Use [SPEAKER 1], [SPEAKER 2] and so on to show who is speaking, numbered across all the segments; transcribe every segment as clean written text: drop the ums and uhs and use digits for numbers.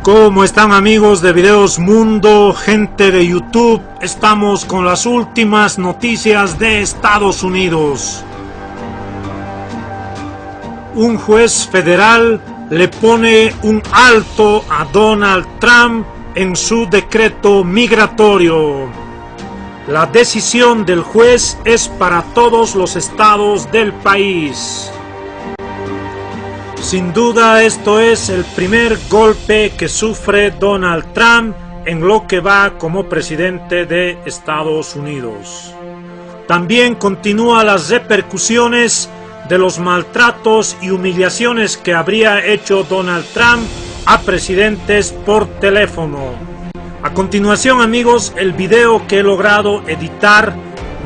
[SPEAKER 1] ¿Cómo están, amigos de Videos Mundo, gente de YouTube? Estamos con las últimas noticias de Estados Unidos. Un juez federal le pone un alto a Donald Trump en su decreto migratorio. La decisión del juez es para todos los estados del país. Sin duda, esto es el primer golpe que sufre Donald Trump en lo que va como presidente de Estados Unidos. También continúan las repercusiones de los maltratos y humillaciones que habría hecho Donald Trump a presidentes por teléfono. A continuación, amigos, el video que he logrado editar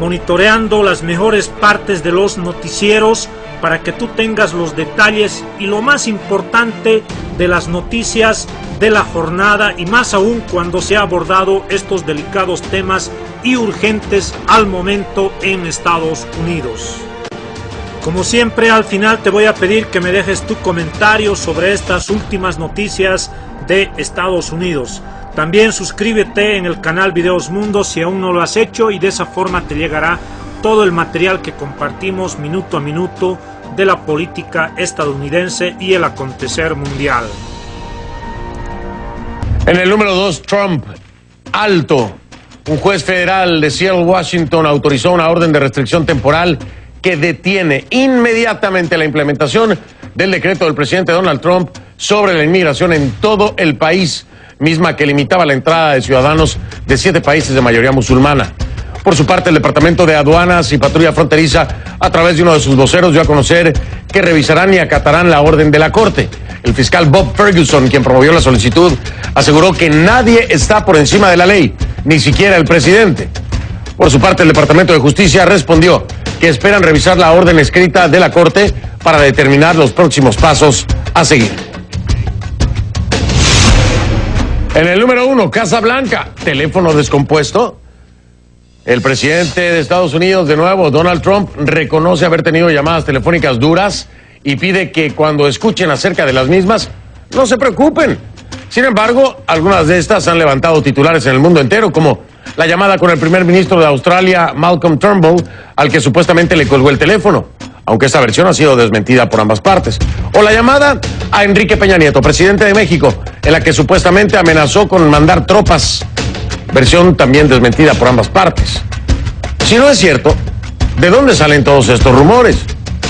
[SPEAKER 1] monitoreando las mejores partes de los noticieros para que tú tengas los detalles y lo más importante de las noticias de la jornada, y más aún cuando se ha abordado estos delicados temas y urgentes al momento en Estados Unidos. Como siempre, al final te voy a pedir que me dejes tu comentario sobre estas últimas noticias de Estados Unidos. También suscríbete en el canal Videos Mundo si aún no lo has hecho, y de esa forma te llegará todo el material que compartimos minuto a minuto de la política estadounidense y el acontecer mundial.
[SPEAKER 2] En el número 2, Trump, alto. Un juez federal de Seattle, Washington, autorizó una orden de restricción temporal que detiene inmediatamente la implementación del decreto del presidente Donald Trump sobre la inmigración en todo el país, misma que limitaba la entrada de ciudadanos de 7 países de mayoría musulmana. Por su parte, el Departamento de Aduanas y Patrulla Fronteriza, a través de uno de sus voceros, dio a conocer que revisarán y acatarán la orden de la Corte. El fiscal Bob Ferguson, quien promovió la solicitud, aseguró que nadie está por encima de la ley, ni siquiera el presidente. Por su parte, el Departamento de Justicia respondió que esperan revisar la orden escrita de la Corte para determinar los próximos pasos a seguir. En el número 1, Casa Blanca, teléfono descompuesto. El presidente de Estados Unidos, de nuevo, Donald Trump, reconoce haber tenido llamadas telefónicas duras y pide que cuando escuchen acerca de las mismas, no se preocupen. Sin embargo, algunas de estas han levantado titulares en el mundo entero, como la llamada con el primer ministro de Australia, Malcolm Turnbull, al que supuestamente le colgó el teléfono, aunque esta versión ha sido desmentida por ambas partes. O la llamada a Enrique Peña Nieto, presidente de México, en la que supuestamente amenazó con mandar tropas, versión también desmentida por ambas partes. Si no es cierto, ¿de dónde salen todos estos rumores?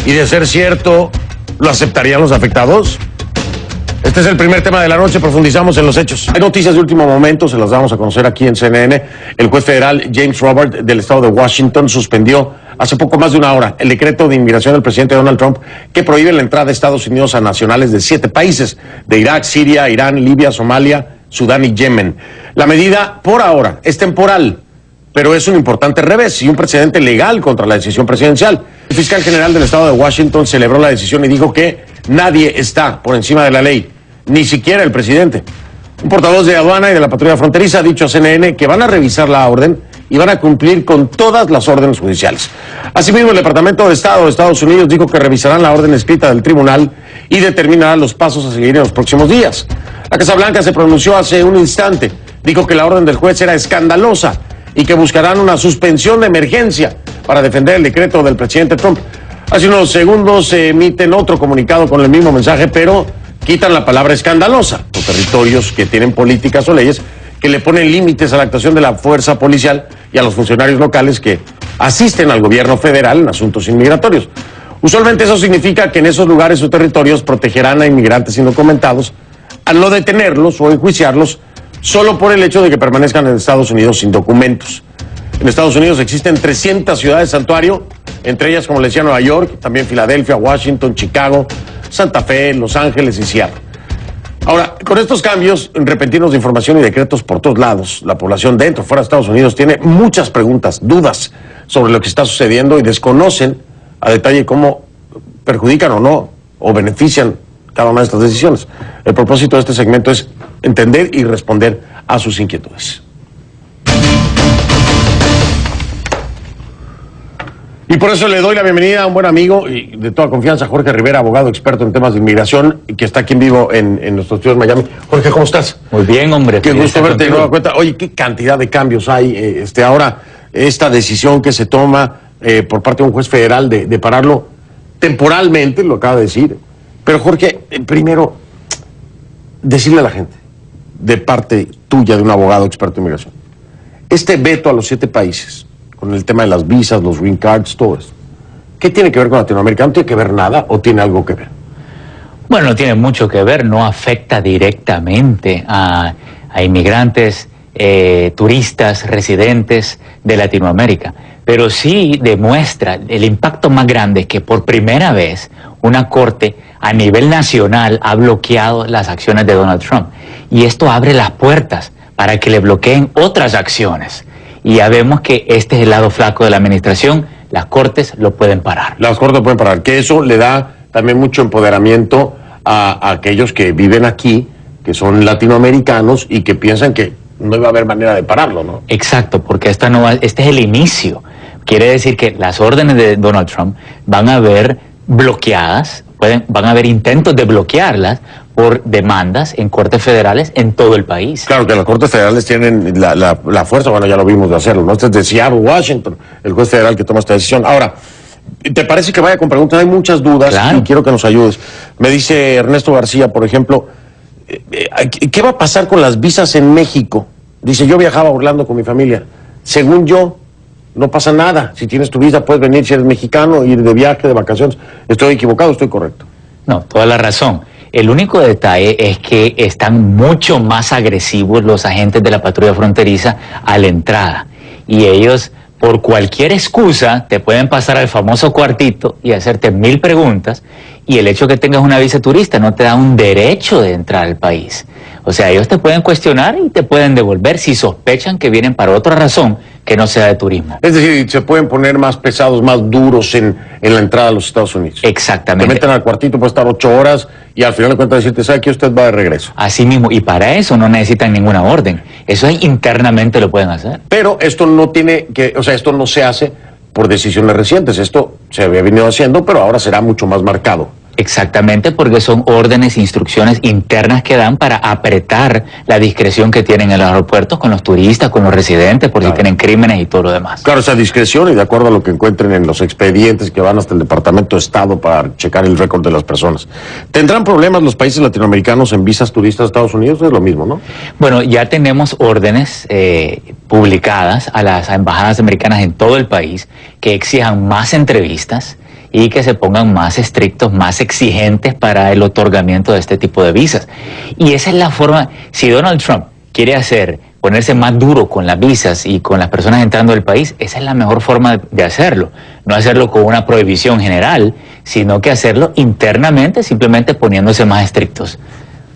[SPEAKER 2] Y de ser cierto, ¿lo aceptarían los afectados? Este es el primer tema de la noche, profundizamos en los hechos. Hay noticias de último momento, se las damos a conocer aquí en CNN. El juez federal James Robert del estado de Washington suspendió hace poco más de una hora el decreto de inmigración del presidente Donald Trump que prohíbe la entrada de Estados Unidos a nacionales de 7 países, de Irak, Siria, Irán, Libia, Somalia, Sudán y Yemen. La medida, por ahora, es temporal, pero es un importante revés y un precedente legal contra la decisión presidencial. El fiscal general del estado de Washington celebró la decisión y dijo que nadie está por encima de la ley, ni siquiera el presidente. Un portavoz de aduana y de la patrulla fronteriza ha dicho a CNN que van a revisar la orden y van a cumplir con todas las órdenes judiciales. Asimismo, el Departamento de Estado de Estados Unidos dijo que revisarán la orden escrita del tribunal y determinarán los pasos a seguir en los próximos días. La Casa Blanca se pronunció hace un instante, dijo que la orden del juez era escandalosa y que buscarán una suspensión de emergencia para defender el decreto del presidente Trump. Hace unos segundos se emiten otro comunicado con el mismo mensaje, pero quitan la palabra escandalosa. Los territorios que tienen políticas o leyes que le ponen límites a la actuación de la fuerza policial y a los funcionarios locales que asisten al gobierno federal en asuntos inmigratorios. Usualmente eso significa que en esos lugares o territorios protegerán a inmigrantes indocumentados al no detenerlos o enjuiciarlos solo por el hecho de que permanezcan en Estados Unidos sin documentos. En Estados Unidos existen 300 ciudades santuario, entre ellas, como les decía, Nueva York, también Filadelfia, Washington, Chicago, Santa Fe, Los Ángeles y Seattle. Ahora, con estos cambios repentinos de información y decretos por todos lados, la población dentro, fuera de Estados Unidos, tiene muchas preguntas, dudas sobre lo que está sucediendo y desconocen a detalle cómo perjudican o no, o benefician cada una de estas decisiones. El propósito de este segmento es entender y responder a sus inquietudes. Y Y por eso le doy la bienvenida a un buen amigo y de toda confianza, Jorge Rivera, abogado experto en temas de inmigración, y que está aquí en vivo en nuestro estudio en Miami. Jorge, ¿cómo estás?
[SPEAKER 3] Muy bien, hombre.
[SPEAKER 2] Qué gusto verte de nueva cuenta. Oye, qué cantidad de cambios hay. Ahora, esta decisión que se toma por parte de un juez federal de pararlo temporalmente, lo acaba de decir. Pero Jorge, primero, decirle a la gente, de parte tuya, de un abogado experto en inmigración, este veto a los 7 países, con el tema de las visas, los green cards, todo esto, ¿qué tiene que ver con Latinoamérica? ¿No tiene que ver nada o tiene algo que ver?
[SPEAKER 3] Bueno, no tiene mucho que ver, no afecta directamente a inmigrantes, turistas, residentes de Latinoamérica, pero sí demuestra el impacto más grande que por primera vez una corte a nivel nacional ha bloqueado las acciones de Donald Trump. Y esto abre las puertas para que le bloqueen otras acciones. Y ya vemos que este es el lado flaco de la administración, las cortes lo pueden parar. Las cortes pueden parar,
[SPEAKER 2] que eso le da también mucho empoderamiento a aquellos que viven aquí, que son latinoamericanos y que piensan que no iba a haber manera de pararlo, ¿no?
[SPEAKER 3] Exacto, porque este es el inicio. Quiere decir que las órdenes de Donald Trump van a ver bloqueadas, van a haber intentos de bloquearlas por demandas en cortes federales en todo el país.
[SPEAKER 2] Claro que las cortes federales tienen la fuerza, bueno, ya lo vimos de hacerlo, ¿no? Este es de Seattle, Washington, el juez federal que toma esta decisión. Ahora, ¿te parece que vaya con preguntas? Hay muchas dudas, claro, y quiero que nos ayudes. Me dice Ernesto García, por ejemplo, ¿qué va a pasar con las visas en México? Dice, yo viajaba a Orlando con mi familia. Según yo, no pasa nada. Si tienes tu visa, puedes venir si eres mexicano, ir de viaje, de vacaciones. ¿Estoy equivocado o estoy correcto?
[SPEAKER 3] No, toda la razón. El único detalle es que están mucho más agresivos los agentes de la patrulla fronteriza a la entrada. Y ellos, por cualquier excusa, te pueden pasar al famoso cuartito y hacerte 1000 preguntas. Y el hecho de que tengas una visa turista no te da un derecho de entrar al país. O sea, ellos te pueden cuestionar y te pueden devolver si sospechan que vienen para otra razón que no sea de turismo.
[SPEAKER 2] Es decir, se pueden poner más pesados, más duros en la entrada a los Estados Unidos.
[SPEAKER 3] Exactamente.
[SPEAKER 2] Te meten al cuartito, puede estar 8 horas y al final de cuentas decirte, ¿sabe que usted va de regreso?
[SPEAKER 3] Así mismo, y para eso no necesitan ninguna orden. Eso internamente lo pueden hacer.
[SPEAKER 2] Pero esto no tiene que, o sea, esto no se hace por decisiones recientes. Esto se había venido haciendo, pero ahora será mucho más marcado.
[SPEAKER 3] Exactamente, porque son órdenes e instrucciones internas que dan para apretar la discreción que tienen en los aeropuertos con los turistas, con los residentes, por claro, si tienen crímenes y todo lo demás.
[SPEAKER 2] Claro, esa discreción y de acuerdo a lo que encuentren en los expedientes que van hasta el Departamento de Estado para checar el récord de las personas. ¿Tendrán problemas los países latinoamericanos en visas turistas a Estados Unidos? Es lo mismo, ¿no?
[SPEAKER 3] Bueno, ya tenemos órdenes publicadas a las embajadas americanas en todo el país que exijan más entrevistas y que se pongan más estrictos, más exigentes para el otorgamiento de este tipo de visas. Y esa es la forma, si Donald Trump quiere ponerse más duro con las visas y con las personas entrando al país, esa es la mejor forma de hacerlo. No hacerlo con una prohibición general, sino que hacerlo internamente, simplemente poniéndose más estrictos.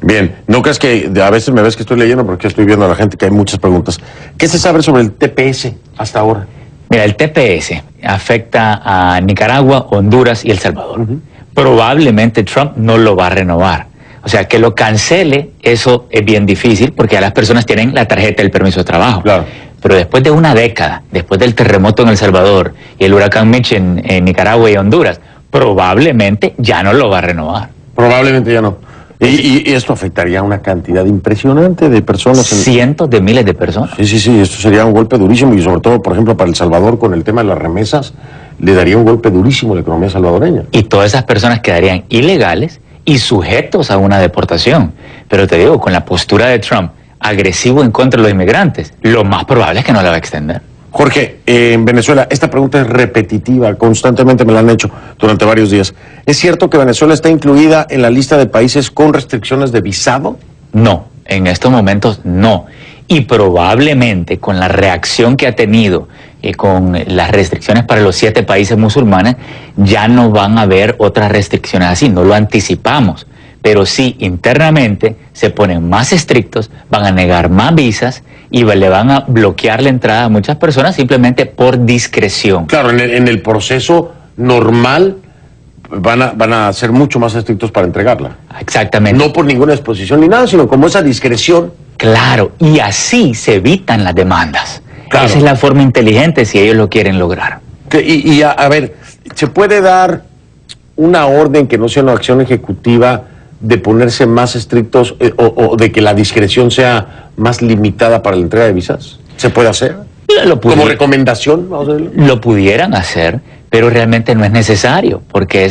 [SPEAKER 2] Bien, ¿no crees que a veces me ves que estoy leyendo porque estoy viendo a la gente que hay muchas preguntas? ¿Qué se sabe sobre el TPS hasta ahora?
[SPEAKER 3] Mira, el TPS afecta a Nicaragua, Honduras y El Salvador. Probablemente Trump no lo va a renovar. O sea, que lo cancele, eso es bien difícil porque ya las personas tienen la tarjeta del permiso de trabajo.
[SPEAKER 2] Claro.
[SPEAKER 3] Pero después de una década, después del terremoto en El Salvador y el huracán Mitch en Nicaragua y Honduras, probablemente ya no lo va a renovar.
[SPEAKER 2] Probablemente ya no. Y esto afectaría a una cantidad impresionante de personas.
[SPEAKER 3] Cientos de miles de personas.
[SPEAKER 2] Sí, esto sería un golpe durísimo y sobre todo, por ejemplo, para El Salvador con el tema de las remesas, le daría un golpe durísimo a la economía salvadoreña.
[SPEAKER 3] Y todas esas personas quedarían ilegales y sujetos a una deportación. Pero te digo, con la postura de Trump, agresivo en contra de los inmigrantes, lo más probable es que no la va a extender.
[SPEAKER 2] Jorge, en Venezuela, esta pregunta es repetitiva, constantemente me la han hecho durante varios días. ¿Es cierto que Venezuela está incluida en la lista de países con restricciones de visado?
[SPEAKER 3] No, en estos momentos no. Y probablemente con la reacción que ha tenido con las restricciones para los 7 países musulmanes, ya no van a haber otras restricciones así, no lo anticipamos. Pero sí, internamente se ponen más estrictos, van a negar más visas y le van a bloquear la entrada a muchas personas simplemente por discreción.
[SPEAKER 2] Claro, en el proceso normal van a ser mucho más estrictos para entregarla.
[SPEAKER 3] Exactamente.
[SPEAKER 2] No por ninguna exposición ni nada, sino como esa discreción.
[SPEAKER 3] Claro, y así se evitan las demandas. Claro. Esa es la forma inteligente si ellos lo quieren lograr.
[SPEAKER 2] A ver, ¿se puede dar una orden que no sea una acción ejecutiva de ponerse más estrictos o de que la discreción sea más limitada para la entrega de visas? ¿Se puede hacer? ¿Como recomendación? Vamos a decirlo.
[SPEAKER 3] Lo pudieran hacer, pero realmente no es necesario, porque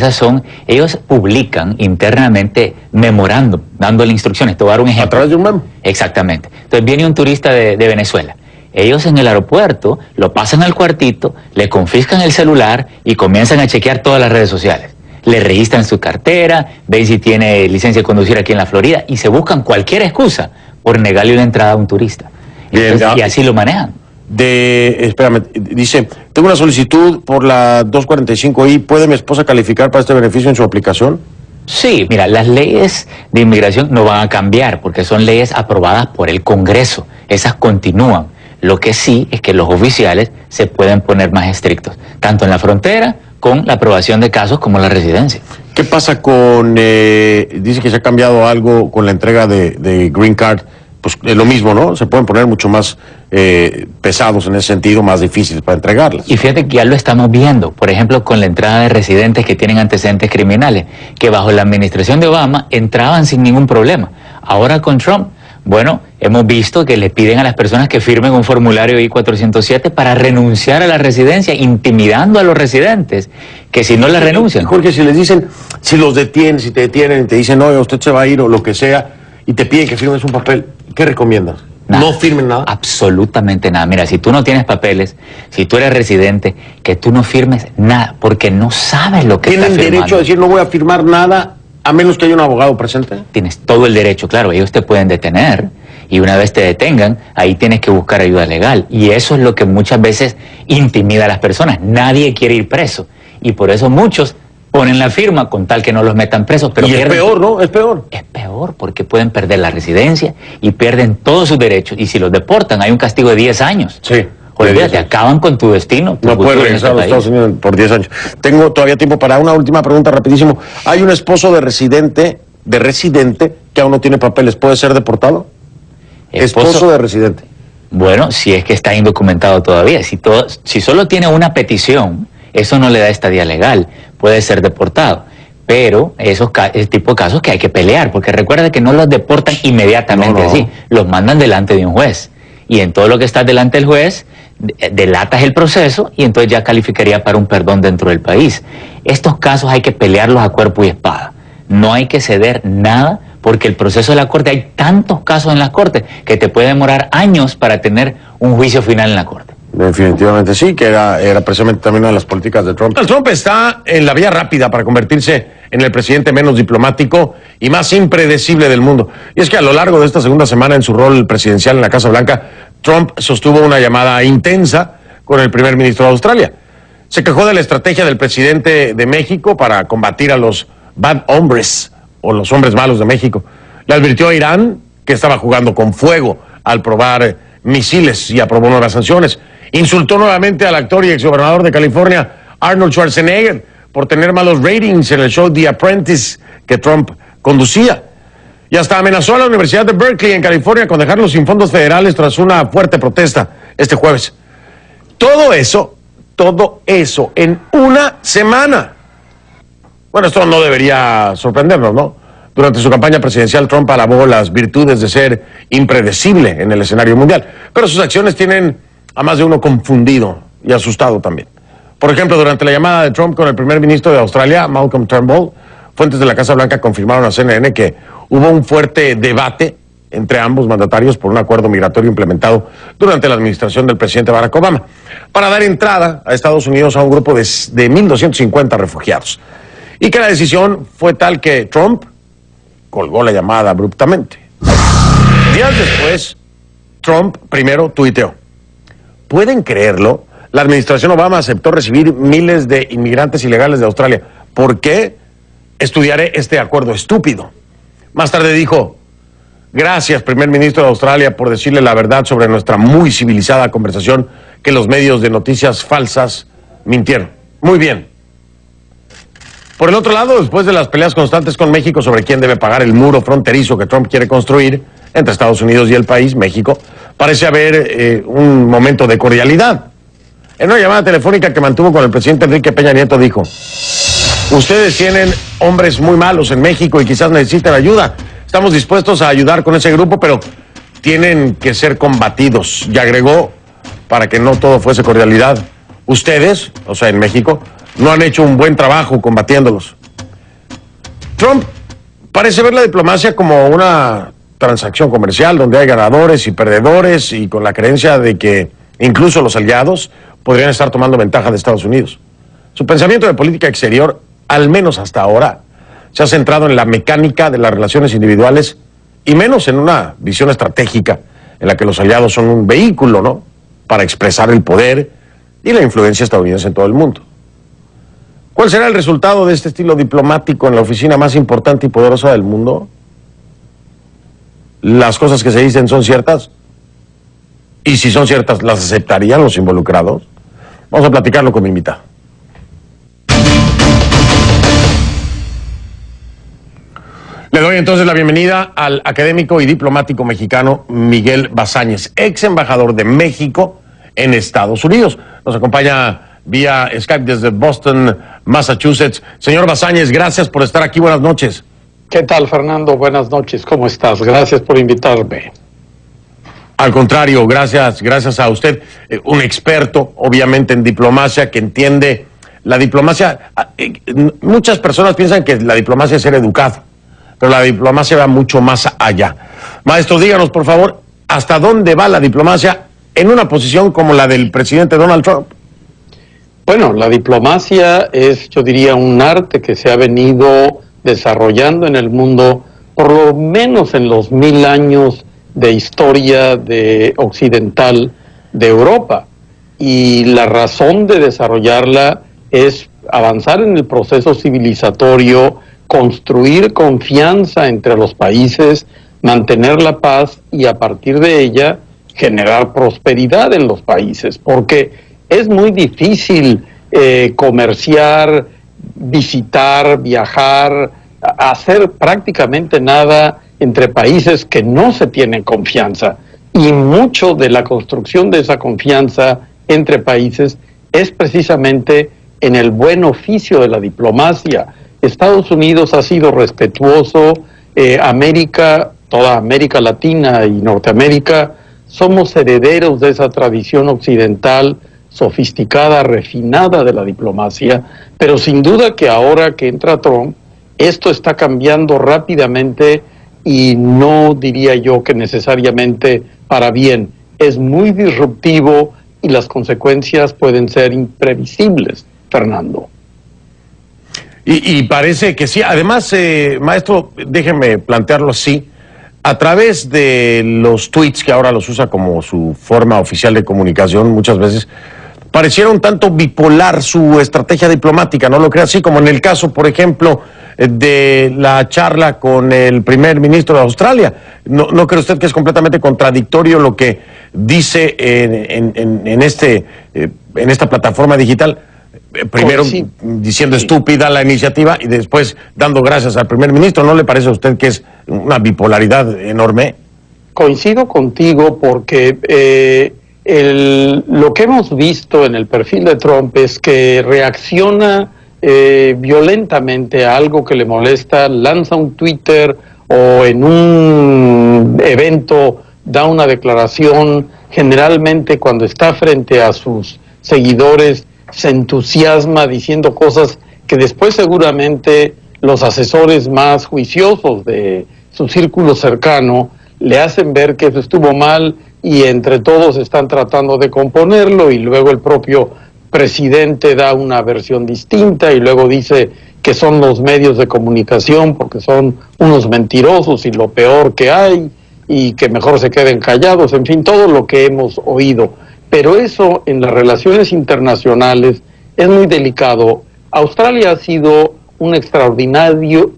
[SPEAKER 3] ellos publican internamente memorándum, dándole instrucciones. Te voy a dar un ejemplo.
[SPEAKER 2] ¿A través de un memo?
[SPEAKER 3] Exactamente. Entonces viene un turista de Venezuela. Ellos en el aeropuerto lo pasan al cuartito, le confiscan el celular y comienzan a chequear todas las redes sociales. Le registran su cartera, ven si tiene licencia de conducir aquí en la Florida y se buscan cualquier excusa por negarle la entrada a un turista. Entonces, y así lo manejan.
[SPEAKER 2] Espérame, dice, tengo una solicitud por la 245I, ¿puede mi esposa calificar para este beneficio en su aplicación?
[SPEAKER 3] Sí, mira, las leyes de inmigración no van a cambiar porque son leyes aprobadas por el Congreso, esas continúan. Lo que sí es que los oficiales se pueden poner más estrictos, tanto en la frontera con la aprobación de casos como la residencia.
[SPEAKER 2] ¿Qué pasa con, dice que se ha cambiado algo con la entrega de Green Card? Pues es lo mismo, ¿no? Se pueden poner mucho más pesados en ese sentido, más difíciles para entregarlas.
[SPEAKER 3] Y fíjate que ya lo estamos viendo, por ejemplo, con la entrada de residentes que tienen antecedentes criminales, que bajo la administración de Obama entraban sin ningún problema. Ahora con Trump, bueno, hemos visto que le piden a las personas que firmen un formulario I-407 para renunciar a la residencia, intimidando a los residentes, que si no la renuncian.
[SPEAKER 2] Jorge, si les dicen, si los detienen, si te detienen y te dicen, no, usted se va a ir o lo que sea, y te piden que firmes un papel, ¿qué recomiendas?
[SPEAKER 3] Nada.
[SPEAKER 2] ¿No firmen nada?
[SPEAKER 3] Absolutamente nada. Mira, si tú no tienes papeles, si tú eres residente, que tú no firmes nada, porque no sabes lo que estás firmando.
[SPEAKER 2] ¿Tienen derecho a decir no voy a firmar nada a menos que haya un abogado presente?
[SPEAKER 3] Tienes todo el derecho, claro, ellos te pueden detener y una vez te detengan, ahí tienes que buscar ayuda legal. Y eso es lo que muchas veces intimida a las personas. Nadie quiere ir preso y por eso muchos ponen la firma con tal que no los metan presos. Pero
[SPEAKER 2] y es peor, ¿no? Es peor.
[SPEAKER 3] Es peor porque pueden perder la residencia y pierden todos sus derechos. Y si los deportan, hay un castigo de 10 años.
[SPEAKER 2] Sí.
[SPEAKER 3] Olvídate, acaban con tu destino.
[SPEAKER 2] No puedes regresar a los Estados Unidos por 10 años. Tengo todavía tiempo para una última pregunta rapidísimo. Hay un esposo de residente que aún no tiene papeles. ¿Puede ser deportado? Esposo de residente.
[SPEAKER 3] Bueno, si es que está indocumentado todavía. Si solo tiene una petición, eso no le da estadía legal. Puede ser deportado. Pero ese tipo de casos que hay que pelear, porque recuerda que no los deportan inmediatamente así. Los mandan delante de un juez. Y en todo lo que está delante del juez, delatas el proceso y entonces ya calificaría para un perdón dentro del país. Estos casos hay que pelearlos a cuerpo y espada. No hay que ceder nada porque el proceso de la corte, hay tantos casos en las cortes que te puede demorar años para tener un juicio final en la corte.
[SPEAKER 2] Definitivamente sí, que era precisamente también una de las políticas de Trump. Trump está en la vía rápida para convertirse en el presidente menos diplomático y más impredecible del mundo. Y es que a lo largo de esta segunda semana en su rol presidencial en la Casa Blanca, Trump sostuvo una llamada intensa con el primer ministro de Australia. Se quejó de la estrategia del presidente de México para combatir a los bad hombres o los hombres malos de México. Le advirtió a Irán que estaba jugando con fuego al probar misiles y aprobó nuevas sanciones. Insultó nuevamente al actor y exgobernador de California, Arnold Schwarzenegger, por tener malos ratings en el show The Apprentice que Trump conducía. Y hasta amenazó a la Universidad de Berkeley en California con dejarlos sin fondos federales tras una fuerte protesta este jueves. Todo eso en una semana. Bueno, esto no debería sorprendernos, ¿no? Durante su campaña presidencial, Trump alabó las virtudes de ser impredecible en el escenario mundial. Pero sus acciones tienen a más de uno confundido y asustado también. Por ejemplo, durante la llamada de Trump con el primer ministro de Australia, Malcolm Turnbull, fuentes de la Casa Blanca confirmaron a CNN que hubo un fuerte debate entre ambos mandatarios por un acuerdo migratorio implementado durante la administración del presidente Barack Obama para dar entrada a Estados Unidos a un grupo de 1.250 refugiados. Y que la decisión fue tal que Trump colgó la llamada abruptamente. Días después, Trump primero tuiteó: ¿pueden creerlo? La administración Obama aceptó recibir miles de inmigrantes ilegales de Australia. ¿Por qué? Estudiaré este acuerdo estúpido. Más tarde dijo: gracias, primer ministro de Australia, por decirle la verdad sobre nuestra muy civilizada conversación que los medios de noticias falsas mintieron. Muy bien. Por el otro lado, después de las peleas constantes con México sobre quién debe pagar el muro fronterizo que Trump quiere construir entre Estados Unidos y el país, México, parece haber un momento de cordialidad. En una llamada telefónica que mantuvo con el presidente Enrique Peña Nieto dijo: ustedes tienen hombres muy malos en México y quizás necesiten ayuda. Estamos dispuestos a ayudar con ese grupo, pero tienen que ser combatidos. Y agregó, para que no todo fuese cordialidad, ustedes, o sea, en México, no han hecho un buen trabajo combatiéndolos. Trump parece ver la diplomacia como una transacción comercial donde hay ganadores y perdedores, y con la creencia de que incluso los aliados podrían estar tomando ventaja de Estados Unidos. Su pensamiento de política exterior, al menos hasta ahora, se ha centrado en la mecánica de las relaciones individuales y menos en una visión estratégica en la que los aliados son un vehículo, ¿no?, para expresar el poder y la influencia estadounidense en todo el mundo. ¿Cuál será el resultado de este estilo diplomático en la oficina más importante y poderosa del mundo? ¿Las cosas que se dicen son ciertas? Y si son ciertas, ¿las aceptarían los involucrados? Vamos a platicarlo con mi invitado. Le doy entonces la bienvenida al académico y diplomático mexicano Miguel Bazáñez, ex embajador de México en Estados Unidos. Nos acompaña vía Skype desde Boston, Massachusetts. Señor Bazáñez, gracias por estar aquí. Buenas noches.
[SPEAKER 4] ¿Qué tal, Fernando? Buenas noches. ¿Cómo estás? Gracias por invitarme.
[SPEAKER 2] Al contrario, gracias a usted, un experto, obviamente, en diplomacia, que entiende la diplomacia. Muchas personas piensan que la diplomacia es ser educado, pero la diplomacia va mucho más allá. Maestro, díganos, por favor, ¿hasta dónde va la diplomacia en una posición como la del presidente Donald Trump?
[SPEAKER 4] Bueno, la diplomacia es, yo diría, un arte que se ha venido desarrollando en el mundo, por lo menos en los 1000 años de historia occidental de Europa. Y la razón de desarrollarla es avanzar en el proceso civilizatorio, construir confianza entre los países, mantener la paz y a partir de ella generar prosperidad en los países, porque es muy difícil comerciar, visitar, viajar, hacer prácticamente nada entre países que no se tienen confianza. Y mucho de la construcción de esa confianza entre países es precisamente en el buen oficio de la diplomacia. Estados Unidos ha sido respetuoso, América, toda América Latina y Norteamérica, somos herederos de esa tradición occidental sofisticada, refinada de la diplomacia, pero sin duda que ahora que entra Trump, esto está cambiando rápidamente y no diría yo que necesariamente para bien. Es muy disruptivo y las consecuencias pueden ser imprevisibles, Fernando.
[SPEAKER 2] Y parece que sí. Además, maestro, déjeme plantearlo así. A través de los tweets, que ahora los usa como su forma oficial de comunicación, muchas veces pareciera un tanto bipolar su estrategia diplomática, ¿no lo cree así? Como en el caso, por ejemplo, de la charla con el primer ministro de Australia. ¿No cree usted que es completamente contradictorio lo que dice en esta plataforma digital? Primero diciendo estúpida la iniciativa y después dando gracias al primer ministro. ¿No le parece a usted que es una bipolaridad enorme?
[SPEAKER 4] Coincido contigo porque lo que hemos visto en el perfil de Trump es que reacciona violentamente a algo que le molesta, lanza un Twitter o en un evento da una declaración. Generalmente cuando está frente a sus seguidores se entusiasma diciendo cosas que después seguramente los asesores más juiciosos de su círculo cercano le hacen ver que eso estuvo mal y entre todos están tratando de componerlo, y luego el propio presidente da una versión distinta y luego dice que son los medios de comunicación porque son unos mentirosos y lo peor que hay y que mejor se queden callados, en fin, todo lo que hemos oído. Pero eso en las relaciones internacionales es muy delicado. Australia ha sido un extraordinario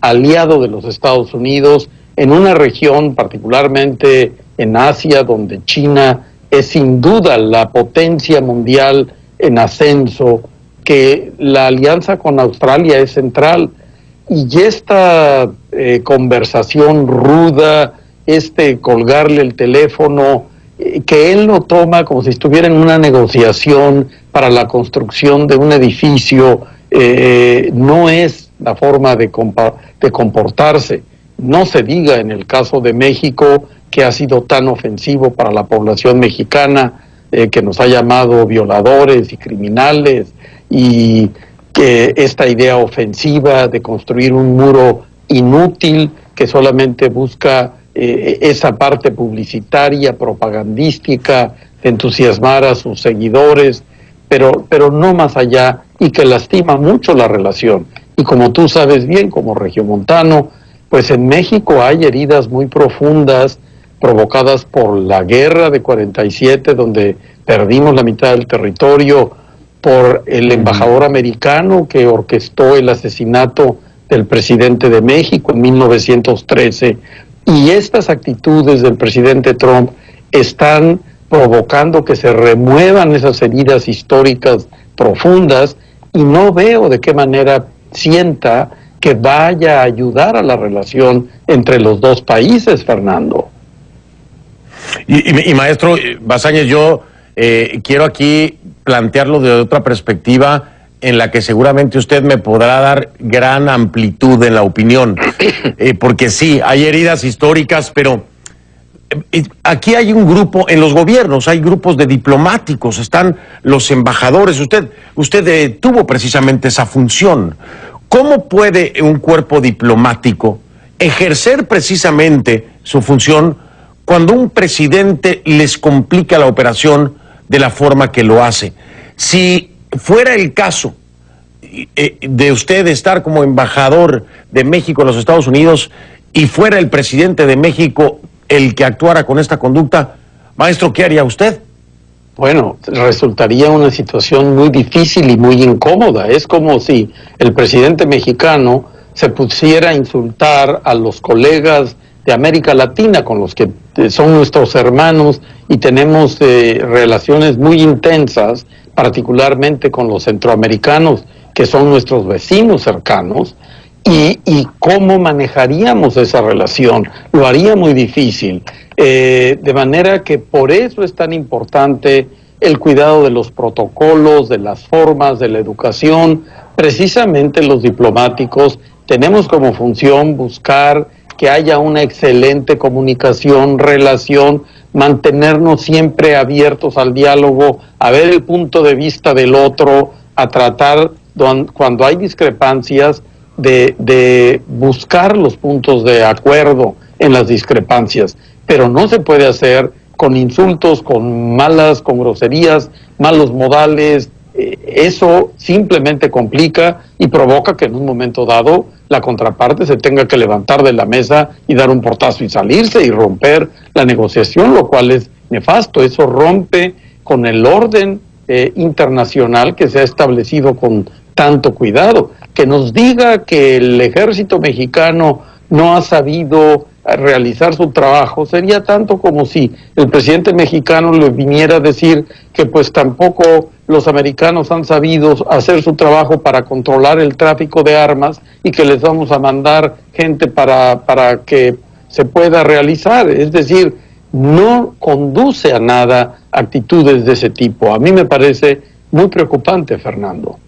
[SPEAKER 4] aliado de los Estados Unidos en una región, particularmente en Asia, donde China es sin duda la potencia mundial en ascenso, que la alianza con Australia es central. Y esta conversación ruda, colgarle el teléfono, que él lo toma como si estuviera en una negociación para la construcción de un edificio, no es la forma de comportarse. No se diga en el caso de México, que ha sido tan ofensivo para la población mexicana, que nos ha llamado violadores y criminales, y que esta idea ofensiva de construir un muro inútil que solamente busca esa parte publicitaria, propagandística, de entusiasmar a sus seguidores, pero no más allá, y que lastima mucho la relación. Y como tú sabes bien, como regiomontano, pues en México hay heridas muy profundas provocadas por la guerra de 47, donde perdimos la mitad del territorio, por el embajador americano que orquestó el asesinato del presidente de México en 1913, y estas actitudes del presidente Trump están provocando que se remuevan esas heridas históricas profundas, y no veo de qué manera sienta que vaya a ayudar a la relación entre los dos países, Fernando.
[SPEAKER 2] Y maestro Basáñez, yo quiero aquí plantearlo de otra perspectiva en la que seguramente usted me podrá dar gran amplitud en la opinión, porque sí, hay heridas históricas, pero aquí hay un grupo, en los gobiernos hay grupos de diplomáticos, están los embajadores, usted tuvo precisamente esa función. ¿Cómo puede un cuerpo diplomático ejercer precisamente su función cuando un presidente les complica la operación de la forma que lo hace? Si fuera el caso de usted estar como embajador de México en los Estados Unidos y fuera el presidente de México el que actuara con esta conducta, maestro, ¿qué haría usted?
[SPEAKER 4] Bueno, resultaría una situación muy difícil y muy incómoda. Es como si el presidente mexicano se pusiera a insultar a los colegas de América Latina, con los que son nuestros hermanos y tenemos relaciones muy intensas, particularmente con los centroamericanos, que son nuestros vecinos cercanos, y cómo manejaríamos esa relación. Lo haría muy difícil, de manera que por eso es tan importante el cuidado de los protocolos, de las formas, de la educación. Precisamente los diplomáticos tenemos como función buscar que haya una excelente comunicación, relación, mantenernos siempre abiertos al diálogo, a ver el punto de vista del otro, a tratar, cuando hay discrepancias, de buscar los puntos de acuerdo en las discrepancias. Pero no se puede hacer con insultos, con groserías, malos modales. Eso simplemente complica y provoca que en un momento dado la contraparte se tenga que levantar de la mesa y dar un portazo y salirse y romper la negociación, lo cual es nefasto. Eso rompe con el orden internacional que se ha establecido con tanto cuidado. Que nos diga que el ejército mexicano no ha sabido realizar su trabajo sería tanto como si el presidente mexicano le viniera a decir que pues tampoco los americanos han sabido hacer su trabajo para controlar el tráfico de armas y que les vamos a mandar gente para que se pueda realizar. Es decir, no conduce a nada actitudes de ese tipo. A mí me parece muy preocupante, Fernando.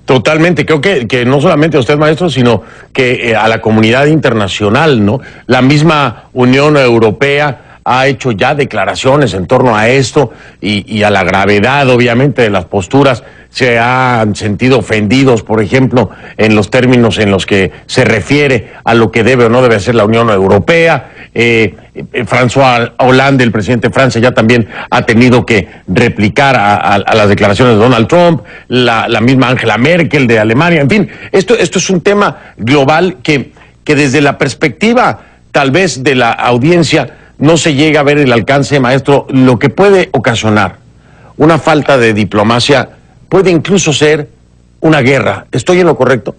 [SPEAKER 2] Totalmente, creo que no solamente a usted, maestro, sino que a la comunidad internacional, ¿no? La misma Unión Europea ha hecho ya declaraciones en torno a esto y a la gravedad, obviamente, de las posturas. Se han sentido ofendidos, por ejemplo, en los términos en los que se refiere a lo que debe o no debe hacer la Unión Europea. François Hollande, el presidente de Francia, ya también ha tenido que replicar a las declaraciones de Donald Trump, la misma Angela Merkel de Alemania. En fin, esto es un tema global que desde la perspectiva tal vez de la audiencia no se llega a ver el alcance, maestro. Lo que puede ocasionar una falta de diplomacia puede incluso ser una guerra. ¿Estoy en lo correcto?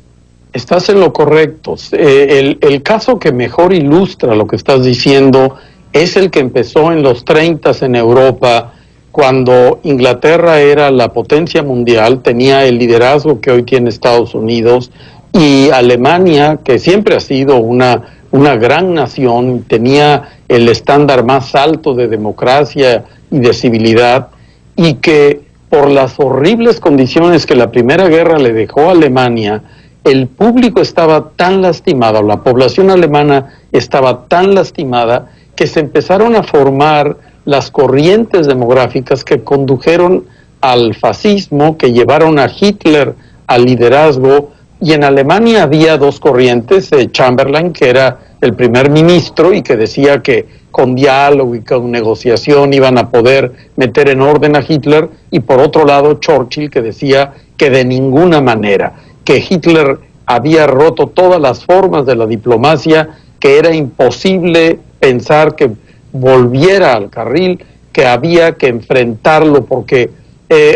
[SPEAKER 4] Estás en lo correcto. El caso que mejor ilustra lo que estás diciendo es el que empezó en los 30 en Europa, cuando Inglaterra era la potencia mundial, tenía el liderazgo que hoy tiene Estados Unidos, y Alemania, que siempre ha sido una una gran nación, tenía el estándar más alto de democracia y de civilidad, y que por las horribles condiciones que la Primera Guerra le dejó a Alemania, el público estaba tan lastimado, la población alemana estaba tan lastimada, que se empezaron a formar las corrientes demográficas que condujeron al fascismo, que llevaron a Hitler al liderazgo. Y en Alemania había dos corrientes, Chamberlain, que era el primer ministro y que decía que con diálogo y con negociación iban a poder meter en orden a Hitler, y por otro lado Churchill, que decía que de ninguna manera, que Hitler había roto todas las formas de la diplomacia, que era imposible pensar que volviera al carril, que había que enfrentarlo, porque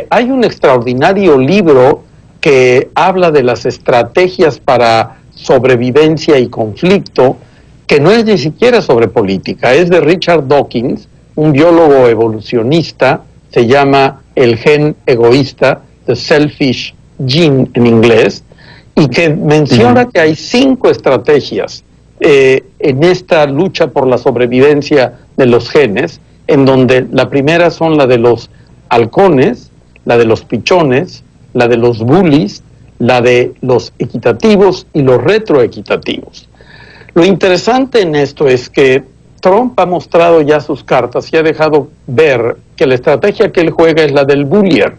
[SPEAKER 4] hay un extraordinario libro que habla de las estrategias para sobrevivencia y conflicto, que no es ni siquiera sobre política, es de Richard Dawkins, un biólogo evolucionista, se llama El gen egoísta, The Selfish Gene en inglés, y que menciona que hay 5 estrategias en esta lucha por la sobrevivencia de los genes, en donde la primera son la de los halcones, la de los pichones, la de los bullies, la de los equitativos y los retroequitativos. Lo interesante en esto es que Trump ha mostrado ya sus cartas y ha dejado ver que la estrategia que él juega es la del bullier.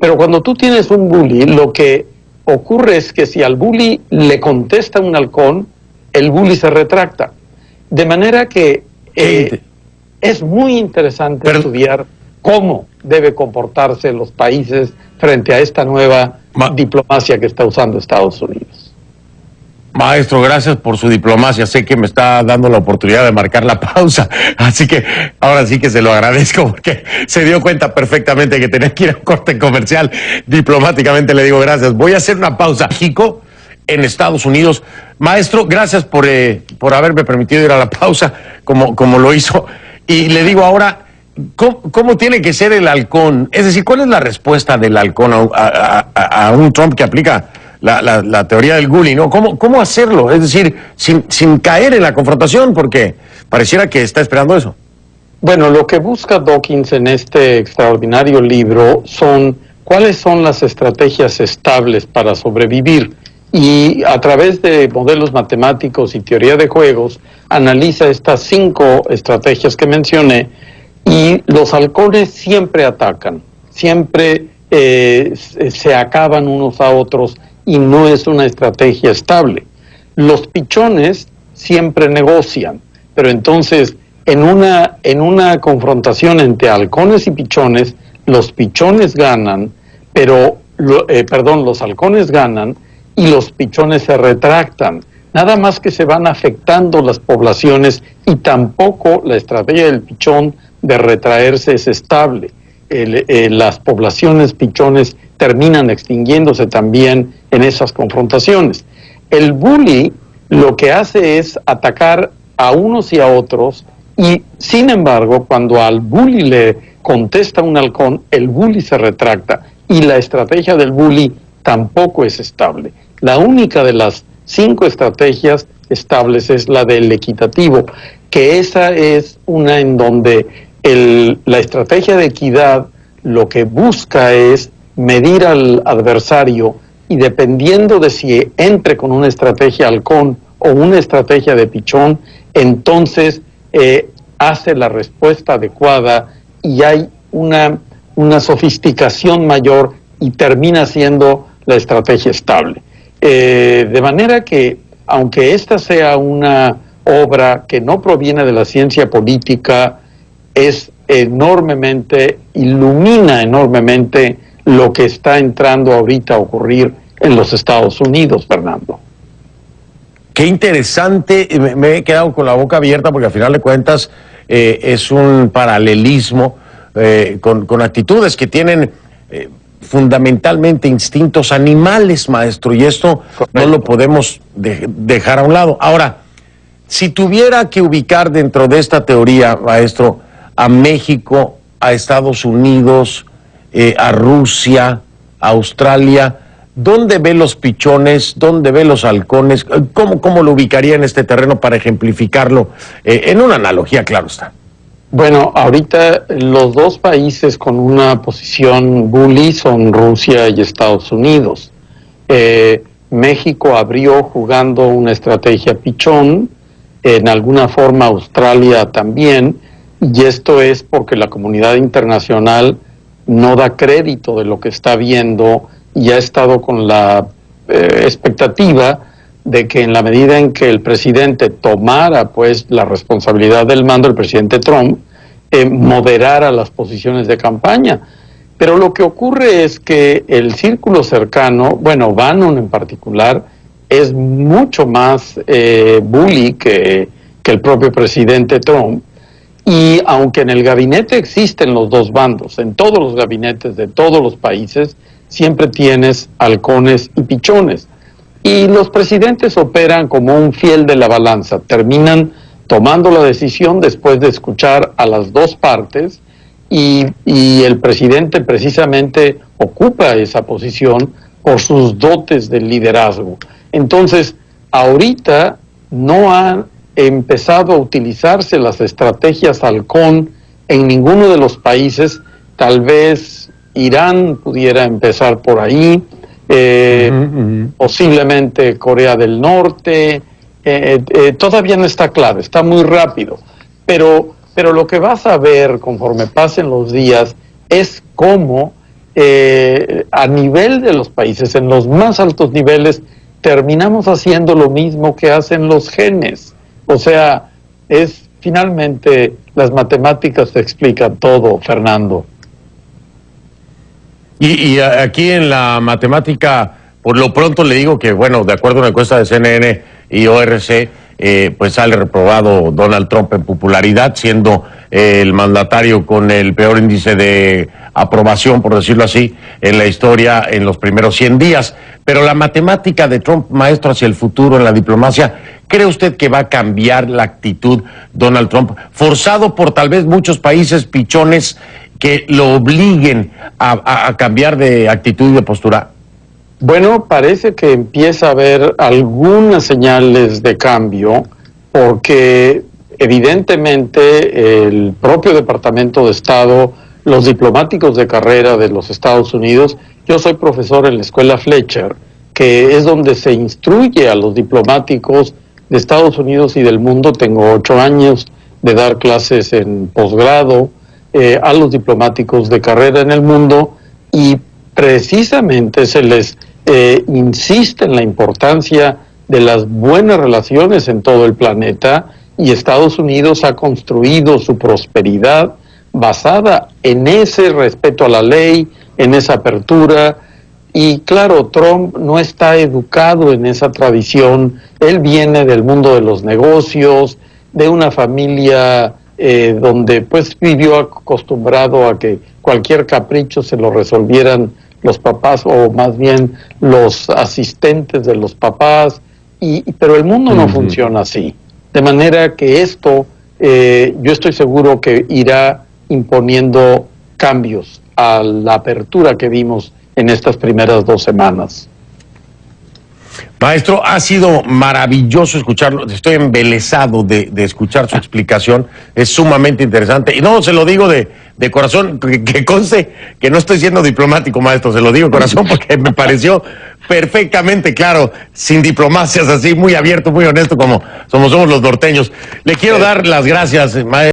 [SPEAKER 4] Pero cuando tú tienes un bully, lo que ocurre es que si al bully le contesta un halcón, el bully se retracta. De manera que es muy interesante estudiar cómo debe comportarse los países frente a esta nueva diplomacia que está usando Estados Unidos.
[SPEAKER 2] Maestro, gracias por su diplomacia. Sé que me está dando la oportunidad de marcar la pausa, así que ahora sí que se lo agradezco, porque se dio cuenta perfectamente que tenía que ir a un corte comercial. Diplomáticamente le digo gracias. Voy a hacer una pausa. México en Estados Unidos. Maestro, gracias por haberme permitido ir a la pausa como lo hizo. Y le digo ahora, ¿cómo tiene que ser el halcón? Es decir, ¿cuál es la respuesta del halcón a un Trump que aplica la teoría del bully, ¿no? ¿Cómo hacerlo? Es decir, sin caer en la confrontación, porque pareciera que está esperando eso.
[SPEAKER 4] Bueno, lo que busca Dawkins en este extraordinario libro son cuáles son las estrategias estables para sobrevivir, y a través de modelos matemáticos y teoría de juegos analiza estas 5 estrategias que mencioné. Y los halcones siempre atacan, siempre se acaban unos a otros, y no es una estrategia estable. Los pichones siempre negocian, pero entonces en una confrontación entre halcones y pichones, los pichones ganan, los halcones ganan y los pichones se retractan. Nada más que se van afectando las poblaciones, y tampoco la estrategia del pichón de retraerse es estable. Las poblaciones pichones terminan extinguiéndose también en esas confrontaciones. El bully lo que hace es atacar a unos y a otros, y sin embargo, cuando al bully le contesta un halcón, el bully se retracta, y la estrategia del bully tampoco es estable. La única de las 5 estrategias estables es la del equitativo, que esa es una en donde la estrategia de equidad lo que busca es medir al adversario, y dependiendo de si entre con una estrategia halcón o una estrategia de pichón, entonces hace la respuesta adecuada, y hay una sofisticación mayor, y termina siendo la estrategia estable. De manera que, aunque esta sea una obra que no proviene de la ciencia política, ilumina enormemente lo que está entrando ahorita a ocurrir en los Estados Unidos, Fernando.
[SPEAKER 2] Qué interesante, me he quedado con la boca abierta, porque al final de cuentas es un paralelismo con actitudes que tienen fundamentalmente instintos animales, maestro, y esto no lo podemos dejar a un lado. Ahora, si tuviera que ubicar dentro de esta teoría, maestro, a México, a Estados Unidos, a Rusia, a Australia, ¿Dónde ve los pichones? ¿Dónde ve los halcones? ¿Cómo lo ubicaría en este terreno para ejemplificarlo? En una analogía, claro está.
[SPEAKER 4] Bueno, ahorita los dos países con una posición bully son Rusia y Estados Unidos. México abrió jugando una estrategia pichón, en alguna forma Australia también, y esto es porque la comunidad internacional no da crédito de lo que está viendo y ha estado con la expectativa de que en la medida en que el presidente tomara pues la responsabilidad del mando, el presidente Trump, moderara las posiciones de campaña. Pero lo que ocurre es que el círculo cercano, bueno, Bannon en particular, es mucho más bully que el propio presidente Trump. Y aunque en el gabinete existen los dos bandos, en todos los gabinetes de todos los países, siempre tienes halcones y pichones. Y los presidentes operan como un fiel de la balanza, terminan tomando la decisión después de escuchar a las dos partes y el presidente precisamente ocupa esa posición por sus dotes de liderazgo. Entonces, ahorita no han empezado a utilizarse las estrategias halcón en ninguno de los países. Tal vez Irán pudiera empezar por ahí, posiblemente Corea del Norte, todavía no está claro, está muy rápido, pero lo que vas a ver conforme pasen los días es cómo a nivel de los países, en los más altos niveles, terminamos haciendo lo mismo que hacen los genes. O sea, finalmente las matemáticas te explican todo, Fernando.
[SPEAKER 2] Y aquí en la matemática, por lo pronto le digo que, bueno, de acuerdo a una encuesta de CNN y ORC, pues sale reprobado Donald Trump en popularidad, siendo el mandatario con el peor índice de aprobación, por decirlo así, en la historia en los primeros 100 días. Pero la matemática de Trump, maestro, hacia el futuro en la diplomacia, ¿cree usted que va a cambiar la actitud Donald Trump, forzado por tal vez muchos países pichones que lo obliguen a cambiar de actitud y de postura?
[SPEAKER 4] Bueno, parece que empieza a haber algunas señales de cambio, porque evidentemente el propio Departamento de Estado, los diplomáticos de carrera de los Estados Unidos, yo soy profesor en la Escuela Fletcher, que es donde se instruye a los diplomáticos de Estados Unidos y del mundo. Tengo 8 años de dar clases en posgrado a los diplomáticos de carrera en el mundo, y precisamente se les insiste en la importancia de las buenas relaciones en todo el planeta, y Estados Unidos ha construido su prosperidad basada en ese respeto a la ley, en esa apertura. Y claro, Trump no está educado en esa tradición. Él viene del mundo de los negocios, de una familia donde pues vivió acostumbrado a que cualquier capricho se lo resolvieran los papás, o más bien los asistentes de los papás, pero el mundo no funciona así. De manera que esto, yo estoy seguro que irá imponiendo cambios a la apertura que vimos en estas primeras 2 semanas.
[SPEAKER 2] Maestro, ha sido maravilloso escucharlo. Estoy embelesado de escuchar su explicación. Es sumamente interesante. Y no, se lo digo de corazón, que conste que no estoy siendo diplomático, maestro. Se lo digo de corazón porque me pareció perfectamente claro, sin diplomacias, así, muy abierto, muy honesto, como somos los norteños. Le quiero dar las gracias, maestro.